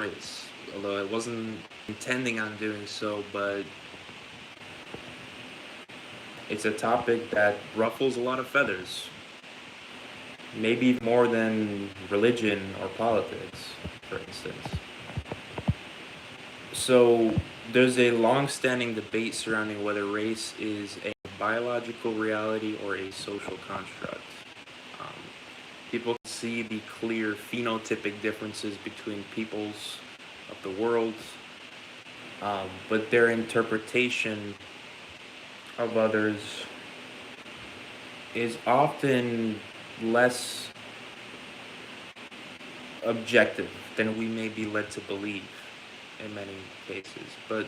race, although I wasn't intending on doing so, but it's a topic that ruffles a lot of feathers, maybe more than religion or politics, for instance. So there's a long-standing debate surrounding whether race is a biological reality or a social construct. Um, People can see the clear phenotypic differences between peoples of the world, but their interpretation of others is often less objective than we may be led to believe in many cases. But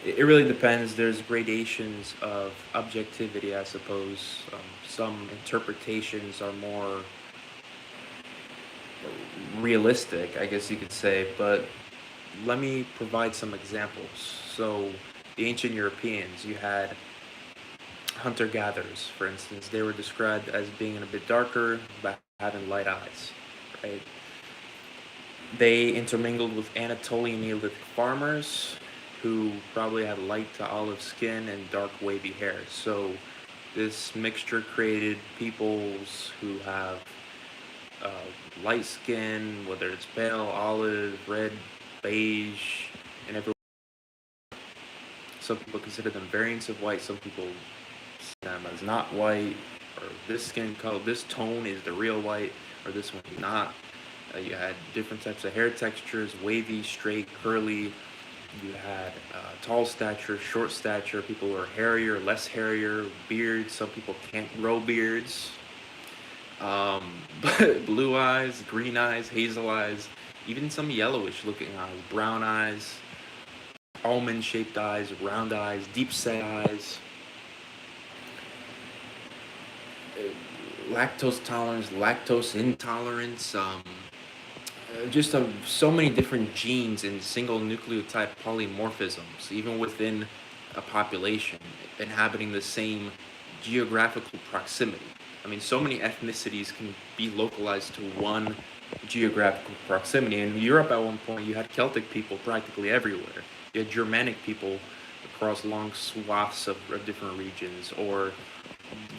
it really depends. There's gradations of objectivity, I suppose. Some interpretations are more realistic, I guess you could say, but let me provide some examples. So, the ancient Europeans, you had hunter gatherers, for instance. They were described as being a bit darker, but having light eyes, right? They intermingled with Anatolian Neolithic farmers who probably had light to olive skin and dark wavy hair. So, this mixture created peoples who have uh, light skin, whether it's pale, olive, red, beige, and every. Some people consider them variants of white. Some people see them as not white, or this skin color, this tone is the real white, or this one is not. You had different types of hair textures: wavy, straight, curly. You had tall stature, short stature. People who are hairier, less hairier, beards. Some people can't grow beards. But blue eyes, green eyes, hazel eyes, even some yellowish looking eyes, brown eyes, almond shaped eyes, round eyes, deep set eyes, lactose tolerance, lactose intolerance, just so many different genes and single nucleotide polymorphisms, even within a population inhabiting the same geographical proximity. I mean, so many ethnicities can be localized to one geographical proximity. In Europe, at one point, you had Celtic people practically everywhere. You had Germanic people across long swaths of different regions, or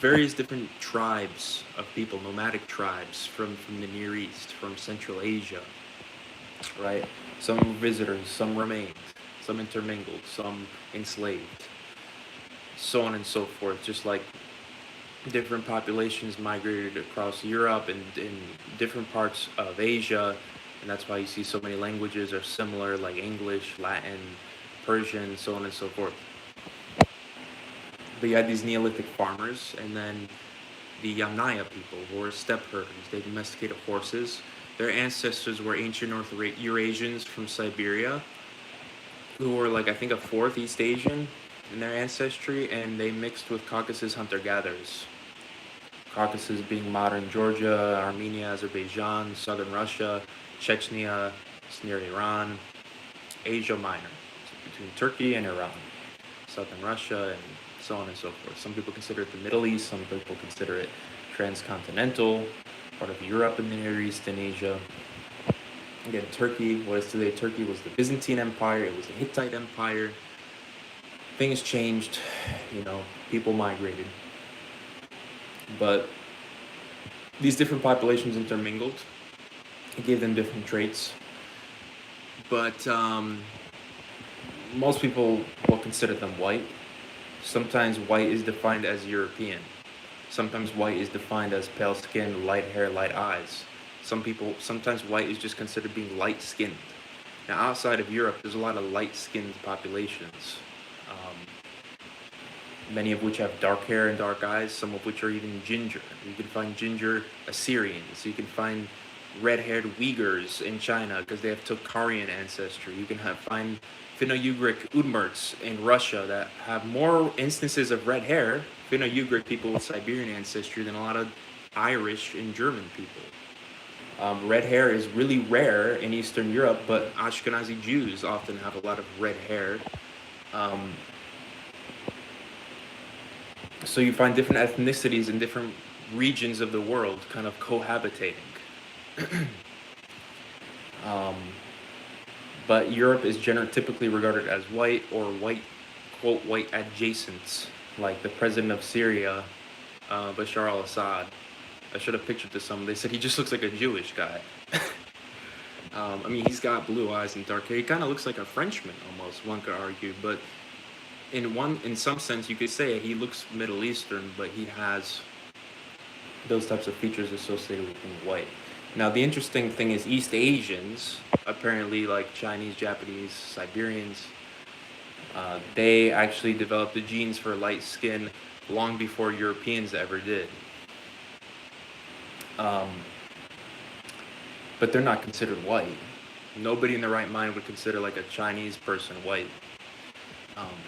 various different tribes of people, nomadic tribes from the Near East, from Central Asia, right? Some visitors, some remained, some intermingled, some enslaved, so on and so forth. Just like different populations migrated across Europe and in different parts of Asia, and that's why you see so many languages are similar, like English, Latin, Persian, so on and so forth. But you had these Neolithic farmers, and then the Yamnaya people, who were steppe herders. They domesticated horses. Their ancestors were ancient North Eurasians from Siberia, who were like, I think, a fourth East Asian in their ancestry, and they mixed with Caucasus hunter-gatherers. Caucasus being modern Georgia, Armenia, Azerbaijan, southern Russia, Chechnya, it's near Iran, Asia Minor, so between Turkey and Iran, southern Russia, and so on and so forth. Some people consider it the Middle East, some people consider it transcontinental, part of Europe and the Near East and Asia. Again, Turkey, what is today Turkey, was the Byzantine Empire, it was the Hittite Empire. Things changed, people migrated. But these different populations intermingled. It gave them different traits. But most people will consider them white. Sometimes white is defined as European. Sometimes white is defined as pale skin, light hair, light eyes. Sometimes white is just considered being light skinned. Now, outside of Europe, there's a lot of light skinned populations. Many of which have dark hair and dark eyes, some of which are even ginger. You can find ginger Assyrians. You can find red-haired Uyghurs in China because they have Tokharian ancestry. You can find Finno-Ugric Udmurts in Russia that have more instances of red hair, Finno-Ugric people with Siberian ancestry, than a lot of Irish and German people. Red hair is really rare in Eastern Europe, but Ashkenazi Jews often have a lot of red hair. So you find different ethnicities in different regions of the world kind of cohabitating. but Europe is typically regarded as white or white, quote, white adjacents, like the president of Syria, Bashar al-Assad. I should have pictured this some. They said he just looks like a Jewish guy. I mean, he's got blue eyes and dark hair. He kind of looks like a Frenchman almost, one could argue. But in some sense, you could say he looks Middle Eastern, but he has those types of features associated with being white. Now, the interesting thing is East Asians, apparently like Chinese, Japanese, Siberians, they actually developed the genes for light skin long before Europeans ever did. Um, but they're not considered white. Nobody in their right mind would consider like a Chinese person white.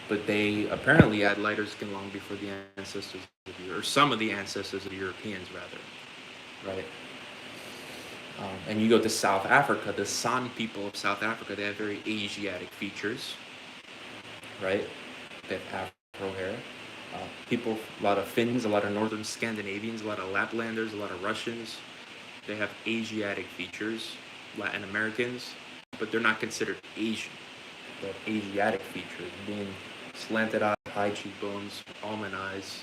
But they apparently had lighter skin long before the ancestors or some of the ancestors of the Europeans, rather, right? And you go to South Africa, the San people of South Africa, they have very Asiatic features, right? They have afro hair. People, a lot of Finns, a lot of Northern Scandinavians, a lot of Laplanders, a lot of Russians. They have Asiatic features, Latin Americans, but they're not considered Asian. They have Asiatic features, being slanted eyes, high cheekbones, almond eyes,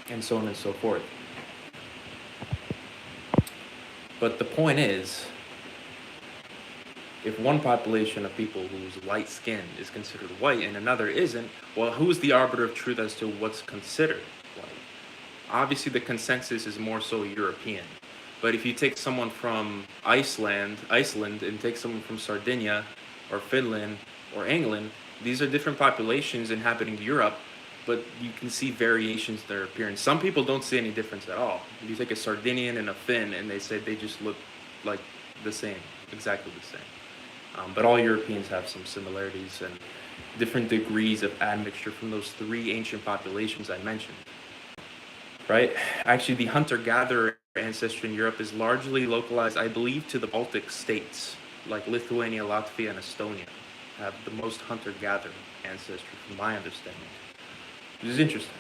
and so on and so forth. But the point is, if one population of people who's light skinned is considered white and another isn't, well, who's the arbiter of truth as to what's considered white? Obviously, the consensus is more so European. But if you take someone from Iceland, and take someone from Sardinia, or Finland, or England, these are different populations inhabiting Europe, but you can see variations in their appearance. Some people don't see any difference at all. You take a Sardinian and a Finn, and they say they just look like the same, exactly the same. But all Europeans have some similarities and different degrees of admixture from those three ancient populations I mentioned. Right? Actually, the hunter-gatherer ancestry in Europe is largely localized, I believe, to the Baltic states, like Lithuania, Latvia, and Estonia, have the most hunter-gatherer ancestry, from my understanding. Which is interesting,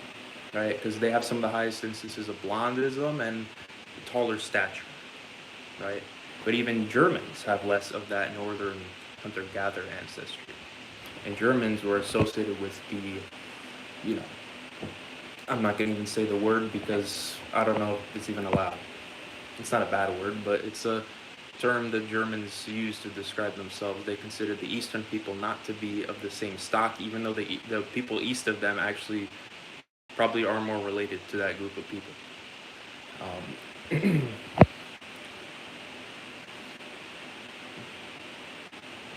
right? Because they have some of the highest instances of blondism and taller stature, right? But even Germans have less of that northern hunter-gatherer ancestry. And Germans were associated with the, I'm not going to even say the word because I don't know if it's even allowed. It's not a bad word, but it's a term the Germans use to describe themselves. They consider the Eastern people not to be of the same stock, even though the people east of them actually probably are more related to that group of people.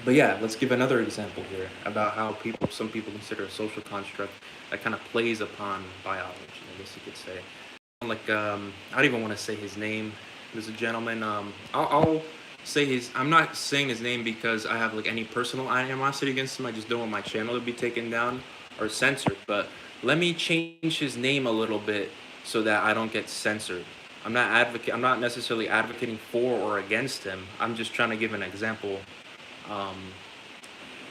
But yeah, let's give another example here about how some people consider a social construct that kind of plays upon biology, I guess you could say. Like, I don't even want to say his name. There's a gentleman, I'll say I'm not saying his name because I have like any personal animosity against him. I just don't want my channel to be taken down or censored. But let me change his name a little bit so that I don't get censored. I'm not necessarily advocating for or against him. I'm just trying to give an example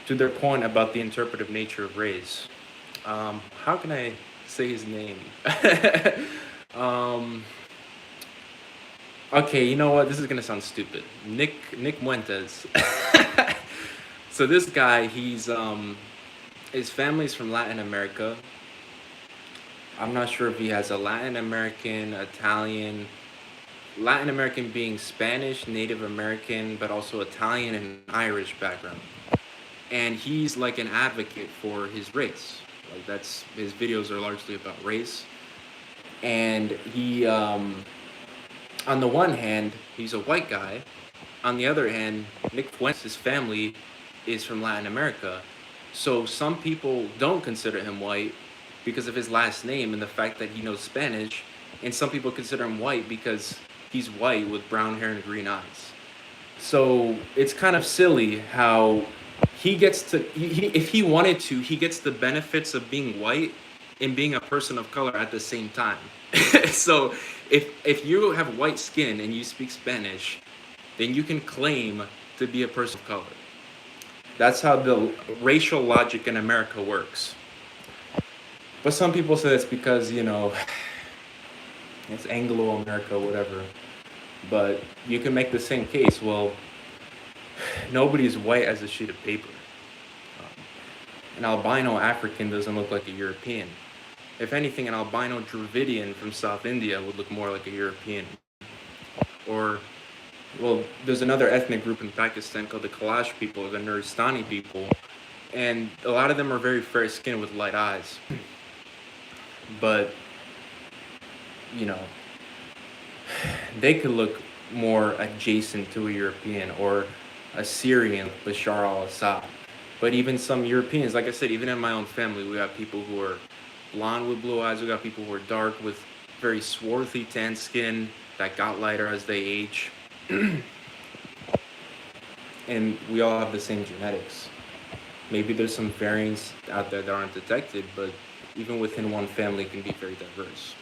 to their point about the interpretive nature of race. How can I say his name? Okay, you know what? This is gonna sound stupid. Nick Muentes. So this guy, his family's from Latin America. I'm not sure if he has a Latin American, Italian, Latin American being Spanish, Native American, but also Italian and Irish background. And he's like an advocate for his race. Like his videos are largely about race. And he, on the one hand, he's a white guy. On the other hand, Nick Fuentes' family is from Latin America. So some people don't consider him white because of his last name and the fact that he knows Spanish. And some people consider him white because he's white with brown hair and green eyes. So it's kind of silly how he gets to, if he wanted to, he gets the benefits of being white and being a person of color at the same time. So if you have white skin and you speak Spanish, then you can claim to be a person of color. That's how the racial logic in America works. But some people say it's because, it's Anglo-America, whatever. But you can make the same case. Well, nobody's white as a sheet of paper. Um, an albino African doesn't look like a European. If anything, an albino Dravidian from South India would look more like a European. Or, well, there's another ethnic group in Pakistan called the Kalash people, or the Nuristani people, and a lot of them are very fair skinned with light eyes. But, you know, they could look more adjacent to a European or a Syrian, Bashar al Assad. But even some Europeans, like I said, even in my own family, we got people who are blonde with blue eyes, we got people who are dark with very swarthy tan skin that got lighter as they age. And we all have the same genetics. Maybe there's some variants out there that aren't detected, but even within one family can be very diverse.